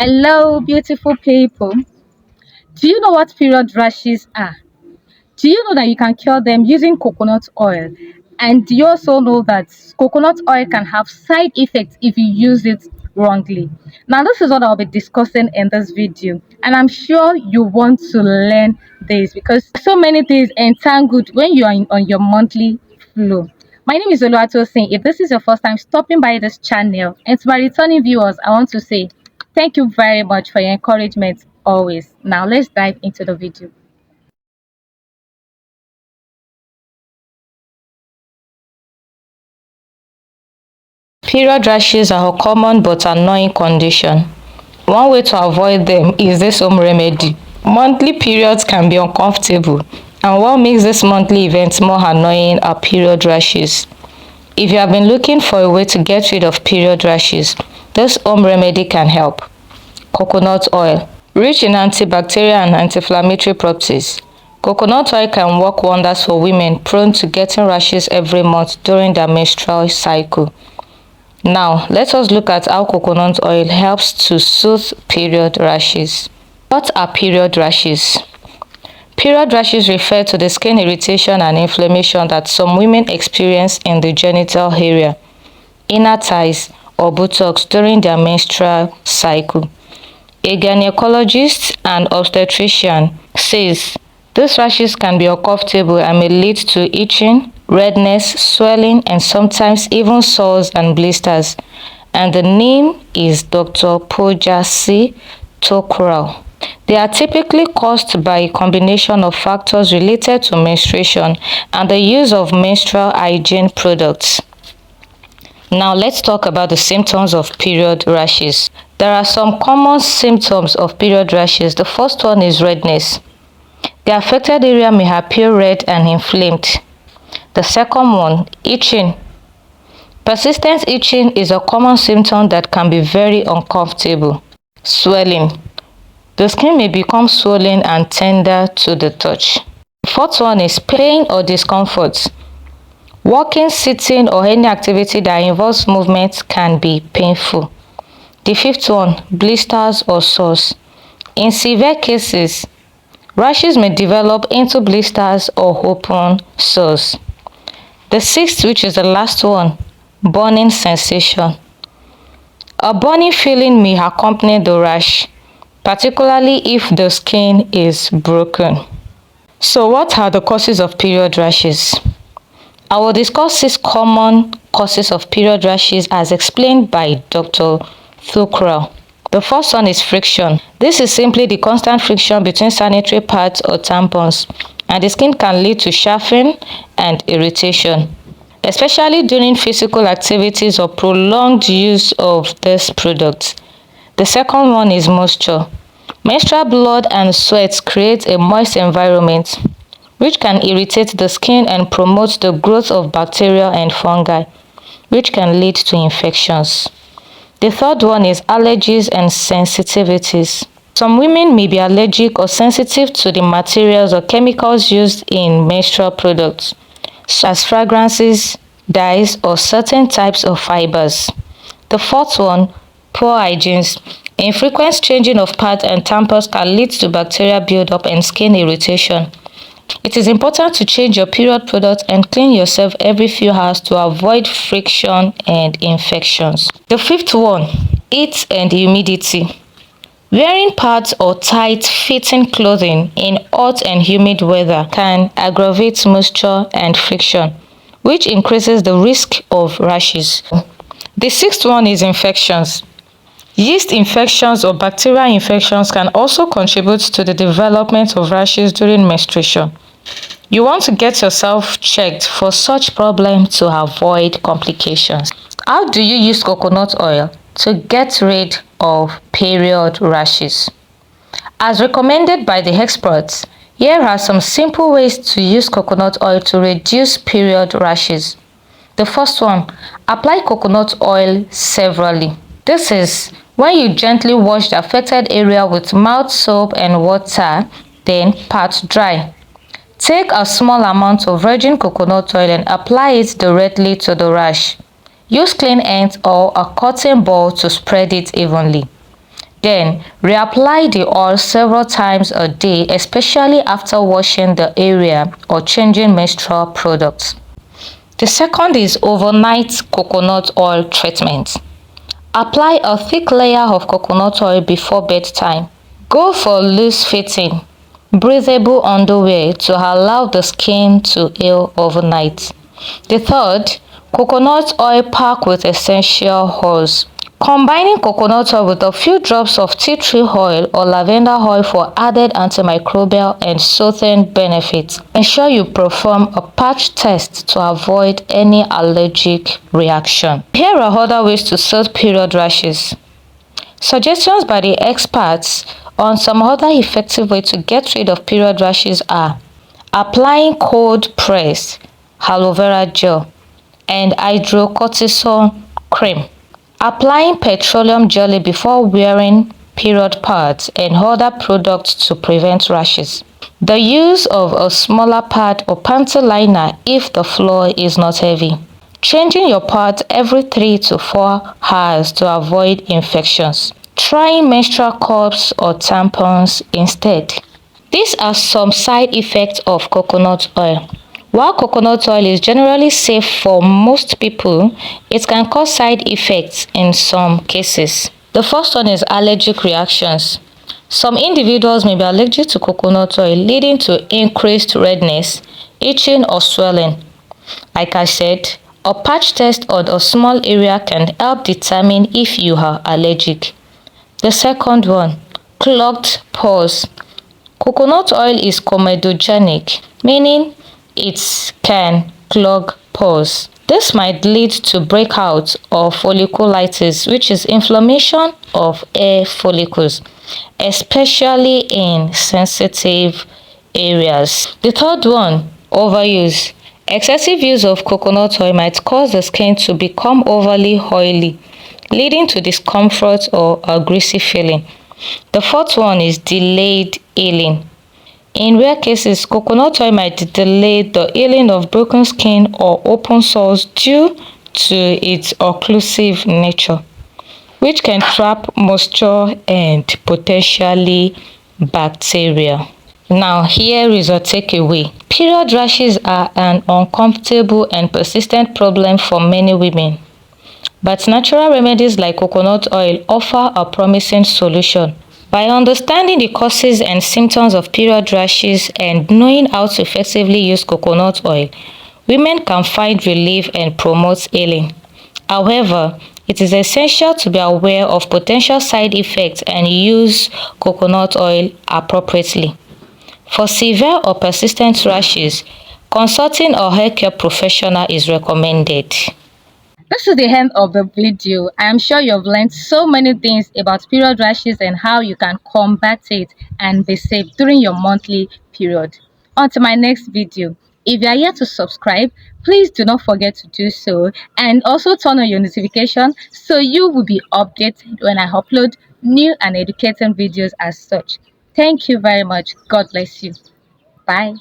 Hello, beautiful people. Do you know what period rashes are? Do you know that you can cure them using coconut oil? And do you also know that coconut oil can have side effects if you use it wrongly? Now, this is what I'll be discussing in this video, and I'm sure you want to learn this because so many things entangled when you are on your monthly flow. My name is Oluwatosin. If this is your first time stopping by this channel, and to my returning viewers, I want to say thank you very much for your encouragement always. Now, let's dive into the video. Period rashes are a common but annoying condition. One way to avoid them is this home remedy. Monthly periods can be uncomfortable, and what makes this monthly event more annoying are period rashes. If you have been looking for a way to get rid of period rashes, this home remedy can help. Coconut oil. Rich in antibacterial and anti-inflammatory properties, coconut oil can work wonders for women prone to getting rashes every month during their menstrual cycle. Now, let us look at how coconut oil helps to soothe period rashes. What are period rashes? Period rashes refer to the skin irritation and inflammation that some women experience in the genital area, inner thighs, or buttocks during their menstrual cycle. A gynecologist and obstetrician says these rashes can be uncomfortable and may lead to itching, redness, swelling, and sometimes even sores and blisters. And the name is Dr. Pojasi Tokral. They are typically caused by a combination of factors related to menstruation and the use of menstrual hygiene products. Now let's talk about the symptoms of period rashes. There are some common symptoms of period rashes. The first one is redness. The affected area may appear red and inflamed. The second one, itching. Persistent itching is a common symptom that can be very uncomfortable. Swelling. The skin may become swollen and tender to the touch. The fourth one is pain or discomfort. Walking, sitting, or any activity that involves movement can be painful. The fifth one, blisters or sores. In severe cases, rashes may develop into blisters or open sores. The sixth, which is the last one, burning sensation. A burning feeling may accompany the rash, particularly if the skin is broken. So what are the causes of period rashes? I will discuss 6 common causes of period rashes as explained by Dr. Thukral. The first one is friction. This is simply the constant friction between sanitary pads or tampons, and the skin can lead to chafing and irritation, especially during physical activities or prolonged use of this product. The second one is moisture. Menstrual blood and sweat create a moist environment, which can irritate the skin and promote the growth of bacteria and fungi, which can lead to infections. The third one is allergies and sensitivities. Some women may be allergic or sensitive to the materials or chemicals used in menstrual products, such as fragrances, dyes, or certain types of fibers. The fourth one, poor hygiene. Infrequent changing of pads and tampons can lead to bacterial buildup and skin irritation. It is important to change your period product and clean yourself every few hours to avoid friction and infections. The fifth one, heat and humidity. Wearing pads or tight-fitting clothing in hot and humid weather can aggravate moisture and friction, which increases the risk of rashes. The sixth one is infections. Yeast infections or bacterial infections can also contribute to the development of rashes during menstruation. You want to get yourself checked for such problems to avoid complications. How do you use coconut oil to get rid of period rashes? As recommended by the experts, here are some simple ways to use coconut oil to reduce period rashes. The first one, apply coconut oil severally. This is when you gently wash the affected area with mild soap and water, then pat dry. Take a small amount of virgin coconut oil and apply it directly to the rash. Use clean hands or a cotton ball to spread it evenly. Then, reapply the oil several times a day, especially after washing the area or changing menstrual products. The second is overnight coconut oil treatment. Apply a thick layer of coconut oil before bedtime. Go for loose-fitting, breathable underwear to allow the skin to heal overnight. The third, coconut oil pack with essential oils. Combining coconut oil with a few drops of tea tree oil or lavender oil for added antimicrobial and soothing benefits. Ensure you perform a patch test to avoid any allergic reaction. Here are other ways to soothe period rashes. Suggestions by the experts on some other effective ways to get rid of period rashes are applying cold press, aloe vera gel, and hydrocortisone cream. Applying petroleum jelly before wearing period pads and other products to prevent rashes. The use of a smaller pad or panty liner if the floor is not heavy. Changing your pads every 3 to 4 hours to avoid infections. Trying menstrual cups or tampons instead. These are some side effects of coconut oil. While coconut oil is generally safe for most people, it can cause side effects in some cases. The first one is allergic reactions. Some individuals may be allergic to coconut oil, leading to increased redness, itching or swelling. Like I said, a patch test on a small area can help determine if you are allergic. The second one, clogged pores. Coconut oil is comedogenic, meaning it can clog pores. This might lead to breakout of folliculitis, which is inflammation of hair follicles, especially in sensitive areas. The third one, overuse. Excessive use of coconut oil might cause the skin to become overly oily, leading to discomfort or a greasy feeling. The fourth one is delayed healing. In rare cases, coconut oil might delay the healing of broken skin or open sores due to its occlusive nature, which can trap moisture and potentially bacteria. Now, here is a takeaway. Period rashes are an uncomfortable and persistent problem for many women. But natural remedies like coconut oil offer a promising solution. By understanding the causes and symptoms of period rashes and knowing how to effectively use coconut oil, women can find relief and promote healing. However, it is essential to be aware of potential side effects and use coconut oil appropriately. For severe or persistent rashes, consulting a healthcare professional is recommended. This is the end of the video. I am sure you've learned so many things about period rashes and how you can combat it and be safe during your monthly period. On to my next video. If you are yet to subscribe, please do not forget to do so and also turn on your notification so you will be updated when I upload new and educating videos as such. Thank you very much. God bless you. Bye.